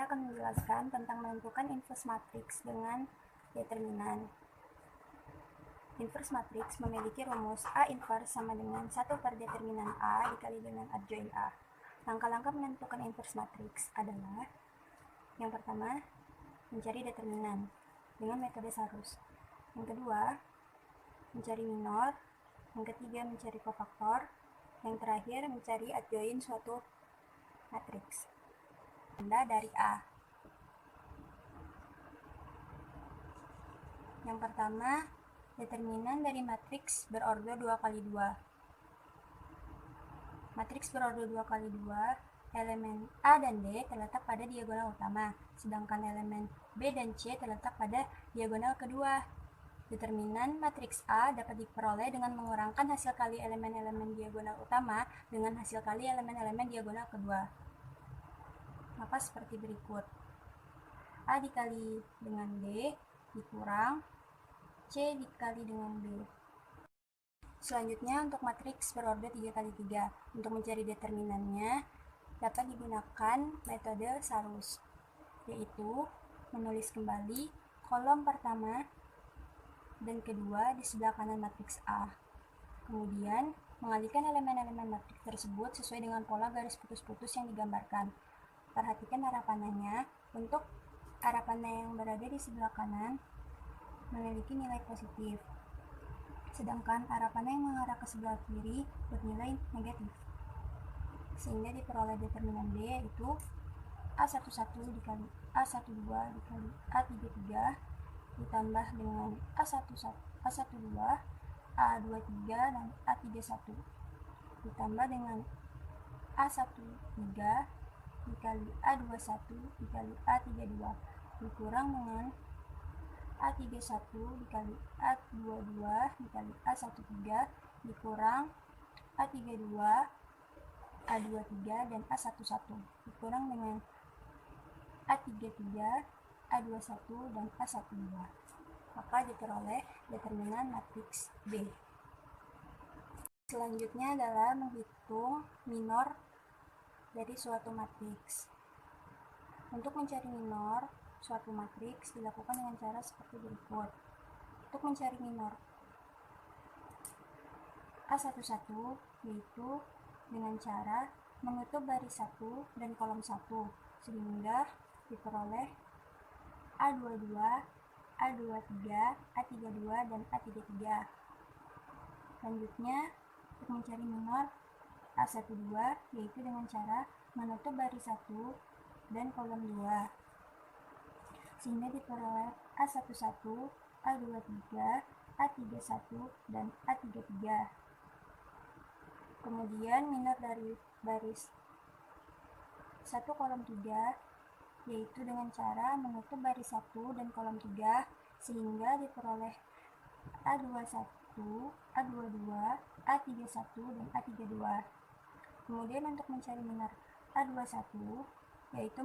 saya akan menjelaskan tentang menentukan inverse matriks dengan determinan. Inverse matriks memiliki rumus A inverse sama dengan 1 per determinan A dikali dengan adjoint A. Langkah-langkah menentukan inverse matriks adalah: yang pertama, mencari determinan dengan metode Sarus. Yang kedua, mencari minor. Yang ketiga, mencari kofaktor. Yang terakhir, mencari adjoint suatu matriks tanda dari A. Yang pertama, determinan dari matriks berorder 2 kali 2. Matriks berorder 2 kali 2, elemen A dan D terletak pada diagonal utama, sedangkan elemen B dan C terletak pada diagonal kedua. Determinan matriks A dapat diperoleh dengan mengurangkan hasil kali elemen-elemen diagonal utama dengan hasil kali elemen-elemen diagonal kedua. Maka seperti berikut: A dikali dengan D dikurang C dikali dengan B. Selanjutnya untuk matriks berorder 3 kali 3. Untuk mencari determinannya dapat digunakan metode Sarus, yaitu menulis kembali kolom pertama dan kedua di sebelah kanan matriks A. Kemudian mengalihkan elemen-elemen matriks tersebut sesuai dengan pola garis putus-putus yang digambarkan. Perhatikan arah panahnya. Untuk arah panah yang berada di sebelah kanan memiliki nilai positif, sedangkan arah panah yang mengarah ke sebelah kiri bernilai negatif, sehingga diperoleh determinan D yaitu A11 dikali A12 dikali A33 ditambah dengan A12, A23 dan A31 ditambah dengan A13 dikali A21 dikali A32 dikurang dengan A31 dikali A22 dikali A13 dikurang A32, A23 dan A11 dikurang dengan A33, A21 dan A12. Maka diperoleh determinan matriks B. Selanjutnya adalah menghitung minor dari suatu matriks. Untuk mencari minor suatu matriks dilakukan dengan cara seperti berikut. Untuk mencari minor A11 yaitu dengan cara menutup baris 1 dan kolom 1 sehingga diperoleh A22, A23, A32 dan A33. Selanjutnya untuk mencari minor A12 yaitu dengan cara menutup baris 1 dan kolom 2 sehingga diperoleh A11, A23, A31 dan A33. Kemudian minor dari baris 1 kolom 3 yaitu dengan cara menutup baris 1 dan kolom 3 sehingga diperoleh A21, A22, A31 dan A32. Kemudian untuk mencari minor A21 yaitu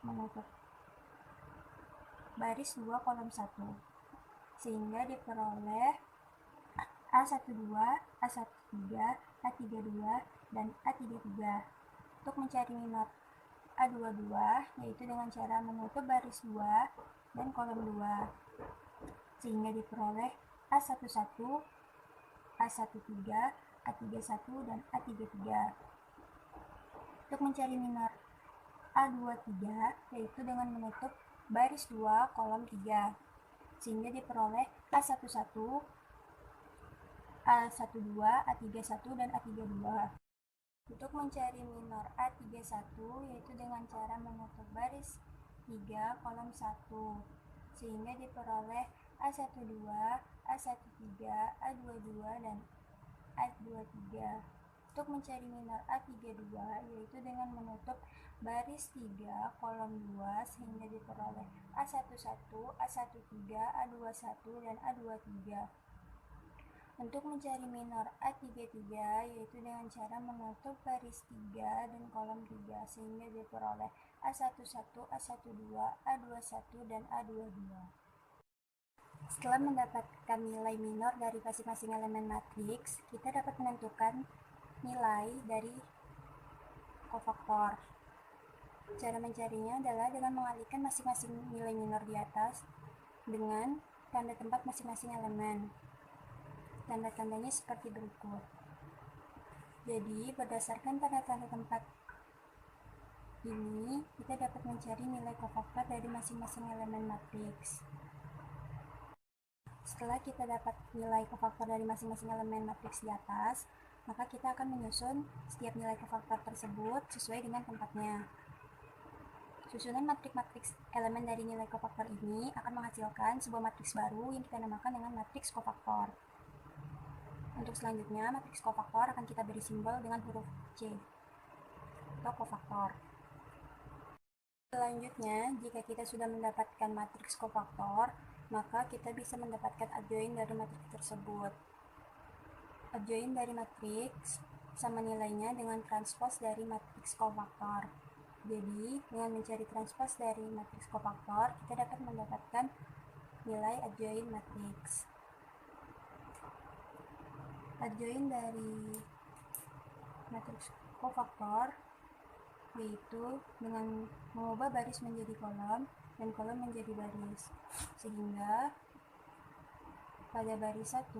menutup baris 2 kolom 1 sehingga diperoleh A12, A13, A32 dan A33. Untuk mencari minor A22 yaitu dengan cara menutup baris 2 dan kolom 2 sehingga diperoleh A11, A13, A31 dan A33. Untuk mencari minor A23 yaitu dengan menutup baris 2 kolom 3 sehingga diperoleh A11, A12, A31 dan A32. Untuk mencari minor A31 yaitu dengan cara menutup baris 3 kolom 1 sehingga diperoleh A12, A13, A22 dan A23. Untuk mencari minor A32 yaitu dengan menutup baris 3 kolom 2 sehingga diperoleh A11, A13, A21 dan A23. Untuk mencari minor A33 yaitu dengan cara menutup baris 3 dan kolom 3 sehingga diperoleh A11, A12, A21 dan A22. Setelah mendapatkan nilai minor dari masing-masing elemen matriks, kita dapat menentukan nilai dari kofaktor. Cara mencarinya adalah dengan mengalihkan masing-masing nilai minor di atas dengan tanda tempat masing-masing elemen. Tanda-tandanya seperti berikut. Jadi, berdasarkan tanda-tanda tempat ini, kita dapat mencari nilai kofaktor dari masing-masing elemen matriks. Setelah kita dapat nilai kofaktor dari masing-masing elemen matriks di atas, maka kita akan menyusun setiap nilai kofaktor tersebut sesuai dengan tempatnya. Susunan matriks elemen dari nilai kofaktor ini akan menghasilkan sebuah matriks baru yang kita namakan dengan matriks kofaktor. Untuk selanjutnya, matriks kofaktor akan kita beri simbol dengan huruf C atau kofaktor. Selanjutnya, jika kita sudah mendapatkan matriks kofaktor, maka kita bisa mendapatkan adjoin dari matriks tersebut. Adjoin dari matriks sama nilainya dengan transpos dari matriks kofaktor. Jadi, dengan mencari transpos dari matriks kofaktor, kita dapat mendapatkan nilai adjoin matriks. Adjoin dari matriks kofaktor yaitu dengan mengubah baris menjadi kolom dan kolom menjadi baris, sehingga pada baris 1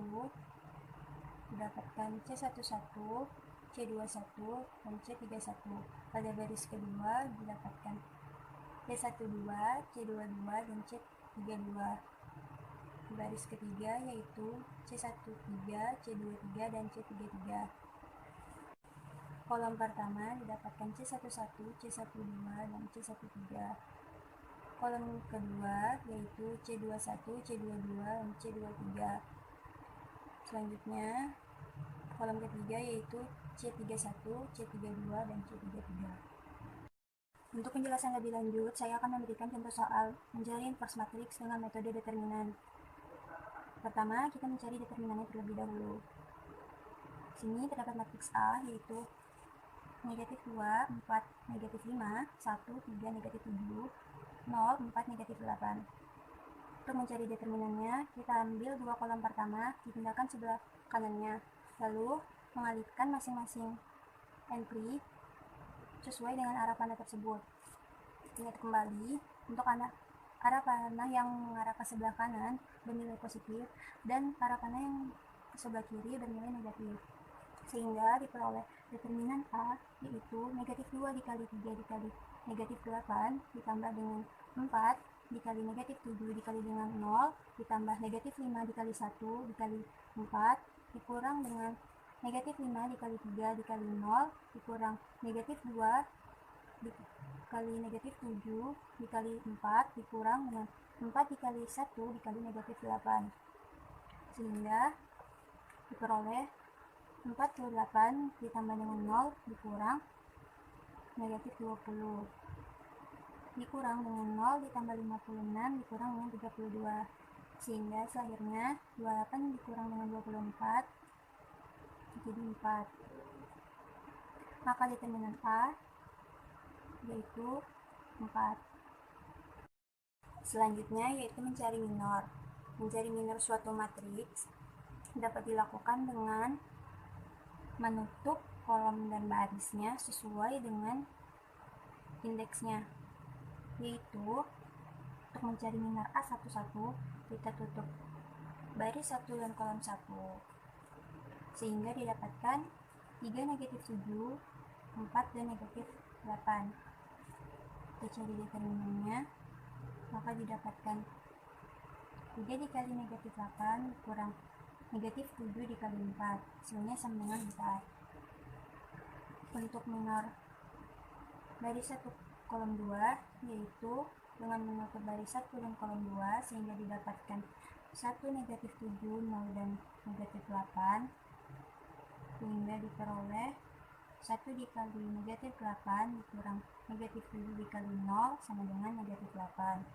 mendapatkan C11, C21, dan C31. Pada baris kedua didapatkan C12, C22, dan C32. Baris ketiga yaitu C13, C23, dan C33. Kolom pertama didapatkan C11, C12, dan C13. Kolom kedua yaitu C21, C22, dan C23. Selanjutnya, kolom ketiga yaitu C31, C32, dan C33. Untuk penjelasan lebih lanjut, saya akan memberikan contoh soal mencari inverse matriks dengan metode determinan. Pertama, kita mencari determinannya terlebih dahulu. Sini terdapat matriks A yaitu negatif 2, 4, negatif 5, 1, 3, negatif 7, 0, 4, negatif 8. Untuk mencari determinannya, kita ambil dua kolom pertama, dipindahkan sebelah kanannya, lalu mengalihkan masing-masing entry sesuai dengan arah panah tersebut. Ingat kembali, untuk arah panah yang mengarah ke sebelah kanan bernilai positif dan arah panah yang ke sebelah kiri bernilai negatif, sehingga diperoleh determinan A yaitu negatif 2 dikali 3 dikali negatif 8 ditambah dengan 4 dikali negatif 7 dikali dengan 0 ditambah negatif 5 dikali 1 dikali 4 dikurang dengan negatif 5 dikali 3 dikali 0 dikurang negatif 2 dikali negatif 7 dikali 4 dikurang dengan 4 dikali 1 dikali negatif 8, sehingga diperoleh 48 ditambah dengan 0 dikurang negatif 20 dikurang dengan 0 ditambah 56 dikurang dengan 32, sehingga selanjutnya 28 dikurang dengan 24 jadi 4. Maka determinan A yaitu 4. Selanjutnya yaitu mencari minor. Mencari minor suatu matriks dapat dilakukan dengan menutup kolom dan barisnya sesuai dengan indeksnya, yaitu untuk mencari minor A11 kita tutup baris 1 dan kolom 1 sehingga didapatkan 3 negatif 7, 4 dan negatif 8. Kita cari determinannya, maka didapatkan 3 dikali negatif 8 kurang negatif 7 dikali 4, hasilnya sama dengan 4. Untuk minor baris 1 kolom 2 yaitu dengan menutup baris 1 dan kolom 2 sehingga didapatkan 1 negatif 7, 0 dan negatif 8, sehingga diperoleh 1 dikali negatif 8 dikurang negatif 7 dikali 0 sama dengan negatif 8.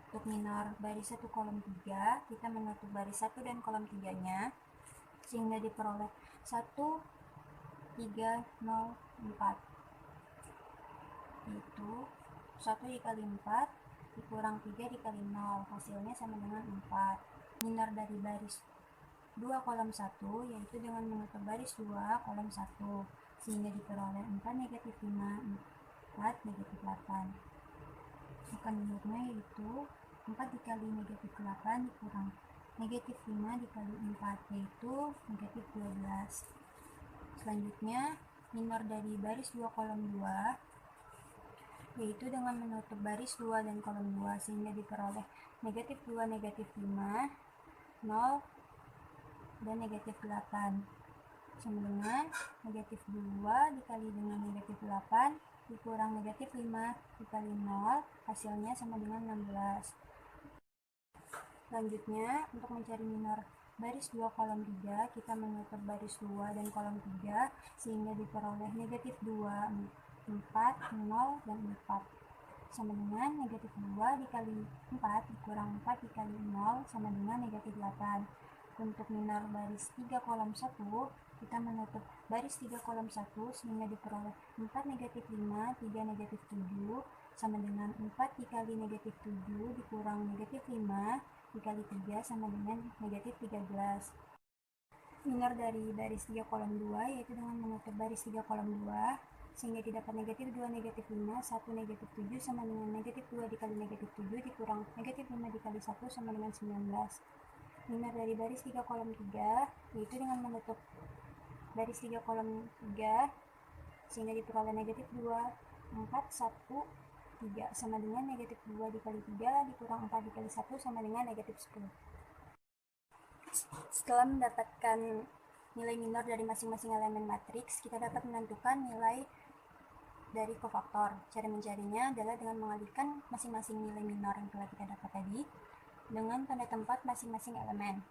Untuk minor baris 1 kolom 3, kita menutup baris 1 dan kolom 3-nya sehingga diperoleh 1, 3, 0, 4. Itu 1 dikali 4 dikurang 3 dikali 0, hasilnya sama dengan 4. Minor dari baris 2 kolom 1 yaitu dengan menutup baris 2 kolom 1 sehingga diperoleh 4 negatif 5 4, negatif 8. Maka minurnya yaitu 4 dikali negatif 8 dikurang negatif 5 dikali 4, yaitu negatif 12. Selanjutnya, minor dari baris 2 kolom 2, yaitu dengan menutup baris 2 dan kolom 2, sehingga diperoleh negatif 2, negatif 5, 0, dan negatif 8. Sama dengan negatif 2 dikali dengan negatif 8 dikurang negatif 5 dikali 0, hasilnya sama dengan 16. Selanjutnya, untuk mencari minor baris 2 kolom 3, kita menutup baris 2 dan kolom 3 sehingga diperoleh negatif 2, 4, 0, dan 4. Sama dengan negatif 2 dikali 4 dikurang 4 dikali 0 sama dengan negatif 8. Untuk minor baris 3 kolom 1, kita menutup baris 3 kolom 1 sehingga diperoleh 4 negatif 5, 3 negatif 7 sama dengan 4 dikali negatif 7 dikurang negatif 5 dikali 3 sama dengan negatif 13. Minor dari baris 3 kolom 2 yaitu dengan menutup baris 3 kolom 2 sehingga didapat negatif 2 negatif 5, 1 negatif 7 sama dengan negatif 2 dikali negatif 7 dikurang negatif 5 dikali 1 sama dengan 19. Minor dari baris 3 kolom 3 yaitu dengan menutup baris 3 kolom 3 sehingga diperoleh negatif 2, 4, 1, 3 sama dengan negatif 2 dikali 3 dikurang 4 dikali 1 sama dengan negatif 10. Setelah mendapatkan nilai minor dari masing-masing elemen matriks, kita dapat menentukan nilai dari kofaktor. Cara mencarinya adalah dengan mengalihkan masing-masing nilai minor yang telah kita dapat tadi dengan tanda tempat masing-masing elemen.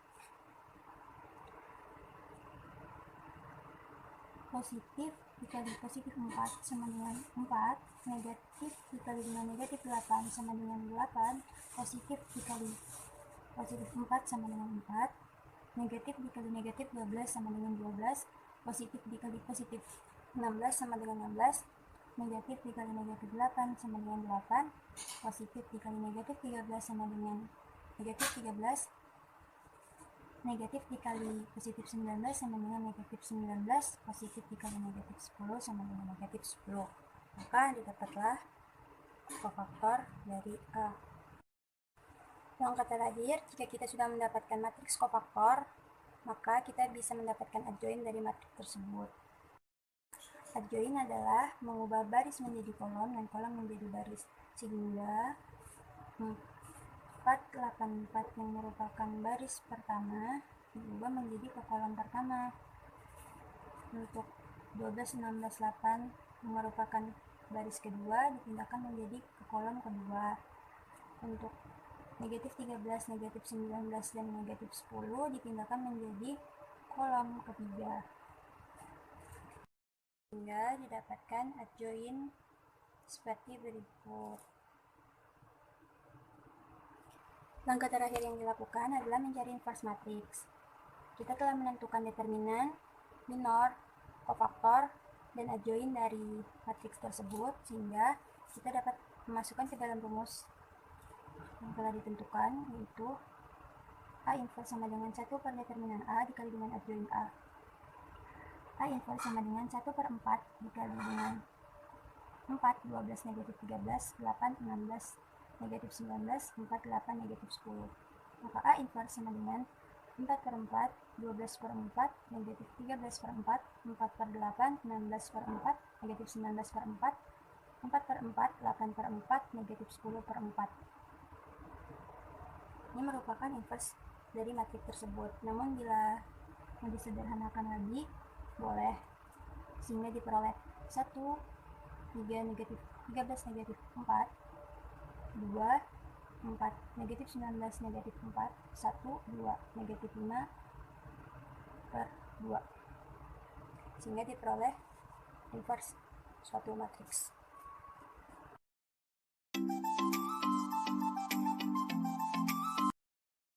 Positif dikali positif 4 sama dengan 4, negatif dikali dengan negatif 8 sama dengan 8, positif dikali positif 4 sama dengan 4, negatif dikali negatif 12 sama dengan 12, positif dikali positif 16 sama dengan 16, negatif dikali negatif 8 sama dengan 8, positif dikali negatif 13 sama dengan negatif 13, negatif dikali positif 19 sama dengan negatif 19, positif dikali negatif 10 sama dengan negatif 10. Maka didapatlah kofaktor dari A. Langkah terakhir, jika kita sudah mendapatkan matriks kofaktor, maka kita bisa mendapatkan adjoin dari matriks tersebut. Adjoin adalah mengubah baris menjadi kolom dan kolom menjadi baris, sehingga 484 yang merupakan baris pertama diubah menjadi ke kolom pertama. Untuk 12, 16, 8 yang merupakan baris kedua dipindahkan menjadi ke kolom kedua. Untuk negatif 13, negatif 19, dan negatif 10 dipindahkan menjadi kolom ketiga. Sehingga didapatkan adjoin seperti berikut. Langkah terakhir yang dilakukan adalah mencari inverse matriks. Kita telah menentukan determinan, minor, kofaktor, dan adjoin dari matriks tersebut, sehingga kita dapat memasukkan ke dalam rumus yang telah ditentukan, yaitu A inverse sama dengan 1 per determinan A dikali dengan adjoin A. A inverse sama dengan 1 per 4 dikali dengan 4, 12, negatif 13, 8, 16, negatif 19, 4, 8, negatif 10. Maka A inverse sama dengan 4 per 4, 12 per 4, negatif 13 per 4, 4 per 8, 16 per 4, negatif 19 per 4, 4 per 4, 8 per 4, negatif 10 per 4. Ini merupakan inverse dari matriks tersebut. Namun bila mau disederhanakan lagi, boleh, sehingga diperoleh 1, 3 negatif 13 negatif 4, 2, 4 negatif 19 negatif 4, 1, 2 negatif 5 per 2, sehingga diperoleh inverse suatu matriks.